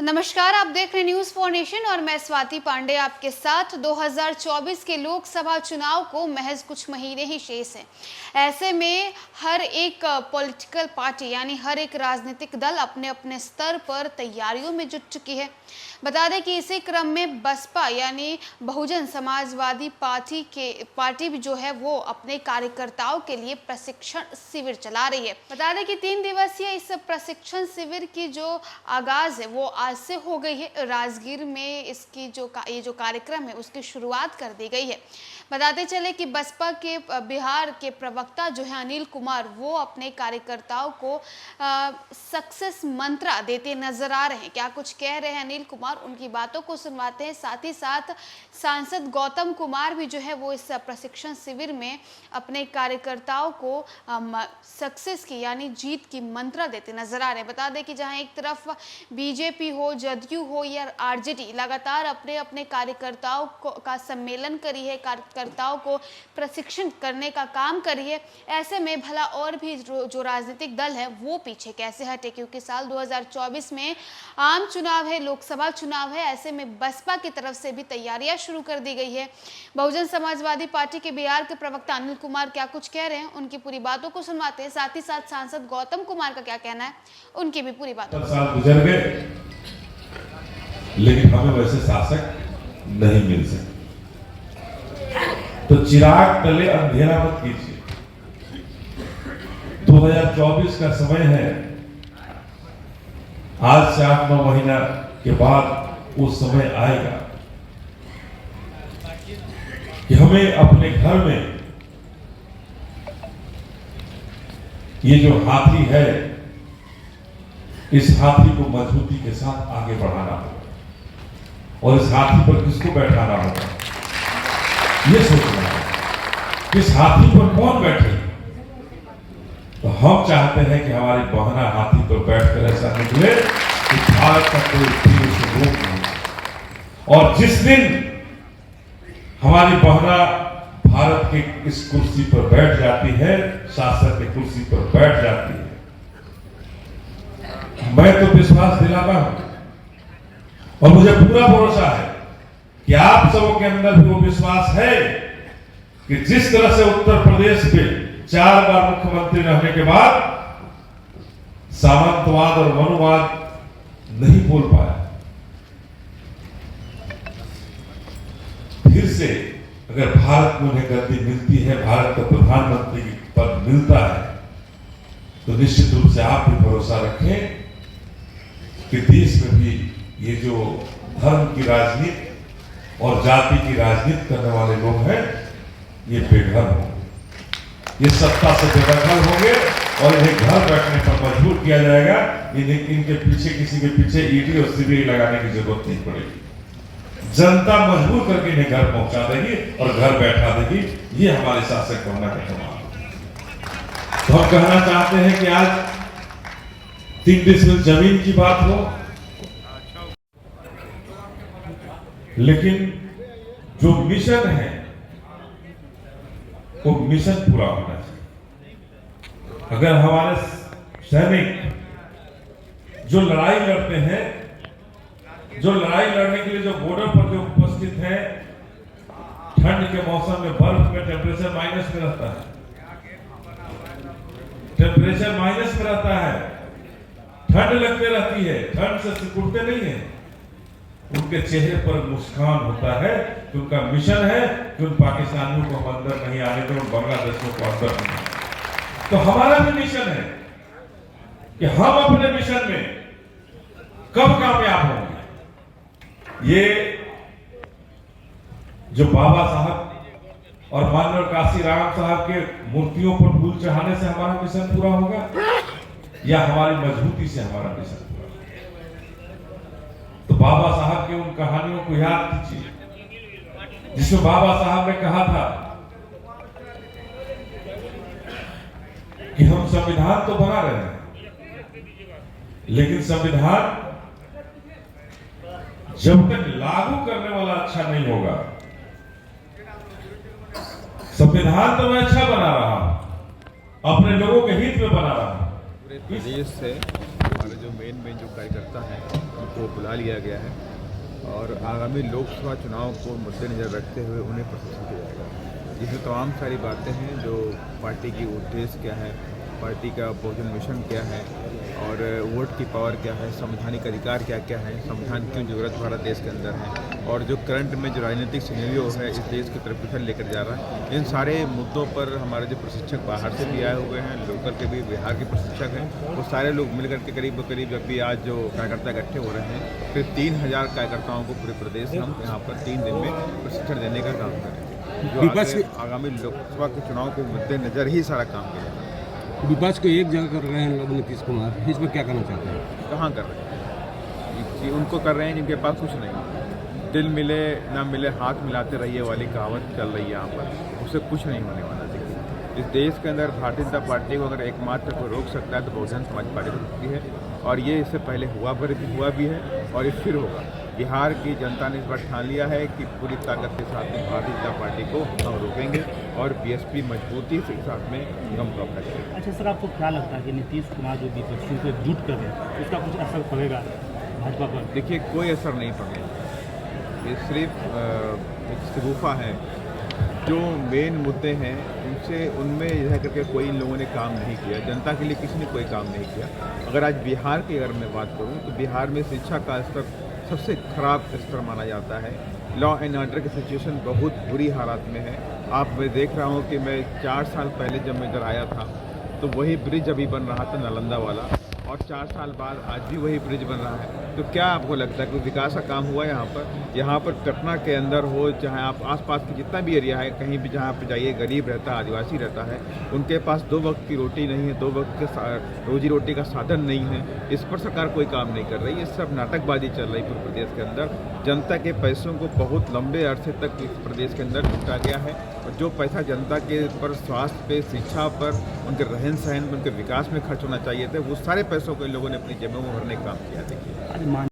नमस्कार, आप देख रहे न्यूज फॉर नेशन और मैं स्वाति पांडे आपके साथ। 2024 के लोकसभा चुनाव को महज कुछ महीने ही शेष हैं। ऐसे में हर एक पॉलिटिकल पार्टी यानी हर एक राजनीतिक दल अपने अपने स्तर पर तैयारियों में जुट चुकी है। बता दें कि इसी क्रम में बसपा यानी बहुजन समाजवादी पार्टी भी जो है वो अपने कार्यकर्ताओं के लिए प्रशिक्षण शिविर चला रही है। बता दें कि 3 दिवसीय इस प्रशिक्षण शिविर की जो आगाज है वो आज से हो गई है। राजगीर में इसकी ये जो कार्यक्रम है उसकी शुरुआत कर दी गई है। बताते चले कि बसपा के बिहार के प्रवक्ता जो है अनिल कुमार, वो अपने कार्यकर्ताओं को सक्सेस मंत्र देते नजर आ रहे हैं। क्या कुछ कह रहे हैं अनिल कुमार, उनकी बातों को सुनवाते हैं। साथ ही साथ सांसद गौतम कुमार भी जो है वो इस प्रशिक्षण शिविर में अपने कार्यकर्ताओं को सक्सेस की यानी जीत की मंत्र देते नजर आ रहे हैं। बता दें कि जहां एक तरफ बीजेपी हो, जदयू हो या आरजेडी लगातार अपने अपने कार्यकर्ताओं का सम्मेलन करी है, कार्यकर्ताओं को प्रशिक्षण करने का काम करी है। ऐसे में भला और भी जो राजनीतिक दल है वो पीछे कैसे हटे, क्योंकि साल 2024 में आम चुनाव है, लोकसभा चुनाव है। ऐसे में बसपा की तरफ से भी तैयारियां शुरू कर दी गई है। बहुजन समाजवादी पार्टी के बिहार के प्रवक्ता अनिल कुमार क्या कुछ कह रहे हैं, उनकी पूरी बातों को सुनवाते हैं। साथ ही साथ सांसद गौतम कुमार का क्या कहना है, उनकी भी पूरी बातों साल गुजर गए लेकिन हमें वैसे शासक नहीं मिल सके। तो चिराग तले अंधेरा मत कीजिए। 2024 का समय है। आज से 8-9 महीना के बाद वो समय आएगा कि हमें अपने घर में ये जो हाथी है, इस हाथी को मजबूती के साथ आगे बढ़ाना होगा और इस हाथी पर किसको बैठाना होगा ये सोचना है। इस हाथी पर कौन बैठे? तो हम चाहते हैं कि हमारी बहना हाथी पर बैठकर ऐसा निकले कि भारत का कोई भी उसे रोक नहीं। और जिस दिन हमारी बहना भारत के इस कुर्सी पर बैठ जाती है, शासक की कुर्सी पर बैठ जाती है, मैं तो विश्वास दिलाता हूं और मुझे पूरा भरोसा है कि आप सबों के अंदर भी वो विश्वास है कि जिस तरह से उत्तर प्रदेश में 4 बार मुख्यमंत्री रहने के बाद सामंतवाद और मनुवाद नहीं बोल पाया, फिर से अगर भारत में उन्हें गद्दी मिलती है, भारत का प्रधानमंत्री पद मिलता है, तो निश्चित रूप से आप भी भरोसा रखें कि देश में भी ये जो धर्म की राजनीति और जाति की राजनीति करने वाले लोग हैं, ये बेघर होंगे, ये सत्ता से बेदखल होंगे और इन्हें घर बैठने पर मजबूर किया जाएगा। इनके पीछे किसी के पीछे ईडी और सीबीआई लगाने की जरूरत नहीं पड़ेगी। जनता मजबूर करके इन्हें घर पहुंचा देगी और घर बैठा देगी। ये हमारे शासक बनना का कमाल है। तो हम कहना चाहते हैं कि आज 3 डिसमिल जमीन की बात हो, लेकिन जो मिशन है वो मिशन पूरा होना चाहिए। अगर हमारे सैनिक जो लड़ाई लड़ते हैं, जो लड़ाई लड़ने के लिए जो बॉर्डर पर जो उपस्थित हैं, ठंड के मौसम में बर्फ में टेम्परेचर माइनस में रहता है, टेम्परेचर माइनस में रहता है, ठंड लगते रहती है, ठंड से सिकुड़ते नहीं है, उनके चेहरे पर मुस्कान होता है कि उनका मिशन है कि उन पाकिस्तानियों को हम अंदर नहीं आने दें, उन बांग्लादेशियों को अंदर नहीं। तो हमारा भी मिशन है कि हम अपने मिशन में कब कामयाब होंगे। ये जो बाबा साहब और माननीय काशी राम साहब के मूर्तियों पर फूल चढ़ाने से हमारा मिशन पूरा होगा या हमारी मजबूती से हमारा मिशन? तो बाबा साहब की उन कहानियों को याद कीजिए जिसमें बाबा साहब ने कहा था कि हम संविधान तो बना रहे हैं, लेकिन संविधान जब तक लागू करने वाला अच्छा नहीं होगा। संविधान तो मैं अच्छा बना रहा हूं, अपने लोगों के हित में बना रहा हूं। प्रदेश से हमारे जो मेन मेन जो कार्यकर्ता हैं उनको बुला लिया गया है और आगामी लोकसभा चुनाव को मद्देनजर रखते हुए उन्हें प्रशिक्षण दिया जाएगा, जिसमें तमाम सारी बातें हैं जो पार्टी की उद्देश्य क्या है, पार्टी का बहुजन मिशन क्या है और वोट की पावर क्या है, संवैधानिक अधिकार क्या क्या है, संविधान क्यों जरूरत भारत देश के अंदर है और जो करंट में जो राजनीतिक सिनेरियो है इस देश की तरफ किधर लेकर जा रहा है, इन सारे मुद्दों पर हमारे जो प्रशिक्षक बाहर से भी आए हुए हैं, लोकल के भी बिहार के प्रशिक्षक हैं, वो सारे लोग मिलकर के करीब अभी आज जो कार्यकर्ता इकट्ठे हो रहे हैं, फिर 3000 कार्यकर्ताओं को पूरे प्रदेश में हम यहाँ पर 3 दिन में प्रशिक्षण देने का काम करेंगे, जो आगामी लोकसभा के चुनाव के मद्देनजर ही सारा काम किया जाएगा। विपक्ष को एक जगह कर रहे हैं लोग नीतीश कुमार, इस पर क्या करना चाहते हैं? कहाँ कर रहे हैं? उनको कर रहे हैं जिनके पास कुछ नहीं, दिल मिले ना मिले हाथ मिलाते रहिए वाली कहावत चल रही है यहाँ पर, उससे कुछ नहीं होने वाला। देखिए, इस देश के अंदर भारतीय जनता पार्टी को अगर एकमात्र को रोक सकता है तो बहुजन समाज पार्टी को रोकती है और ये इससे पहले हुआ भी है और ये फिर होगा। बिहार की जनता ने इस बार ठान लिया है कि पूरी ताकत के साथ में भारतीय जनता पार्टी को हम रोकेंगे और बीएसपी मजबूती के साथ में हम मुकाबला करेंगे। अच्छा सर, आपको क्या लगता है कि नीतीश कुमार जो विपक्षियों को एकजुट कर रहे हैं उसका कुछ असर पड़ेगा भाजपा पर? देखिए, कोई असर नहीं पड़ेगा, ये सिर्फ एक शगुफा है। जो मेन मुद्दे हैं उनमें रह करके कोई इन लोगों ने काम नहीं किया, जनता के लिए किसी ने कोई काम नहीं किया। अगर आज बिहार की अगर मैं बात करूं तो बिहार में शिक्षा का स्तर सबसे खराब स्तर माना जाता है, लॉ एंड ऑर्डर की सिचुएशन बहुत बुरी हालात में है। मैं देख रहा हूं कि मैं 4 साल पहले जब मैं इधर आया था तो वही ब्रिज अभी बन रहा था नालंदा वाला और 4 साल बाद आज भी वही ब्रिज बन रहा है। तो क्या आपको लगता है कोई विकास का काम हुआ यहाँ पर? यहाँ पर पटना के अंदर हो चाहे आप आसपास की जितना भी एरिया है, कहीं भी जहाँ पे जाइए गरीब रहता है, आदिवासी रहता है, उनके पास 2 वक्त की रोटी नहीं है, 2 वक्त के रोजी रोटी का साधन नहीं है। इस पर सरकार कोई काम नहीं कर रही, ये सब नाटकबाजी चल रही पूरे प्रदेश के अंदर। जनता के पैसों को बहुत लंबे अरसे तक इस प्रदेश के अंदर लूटा गया है और जो पैसा जनता के पर स्वास्थ्य पे, शिक्षा पर, उनके रहन सहन पर, उनके विकास में खर्च होना चाहिए थे, वो सारे पैसों को इन लोगों ने अपनी जेबों में भरने का काम किया। देखिए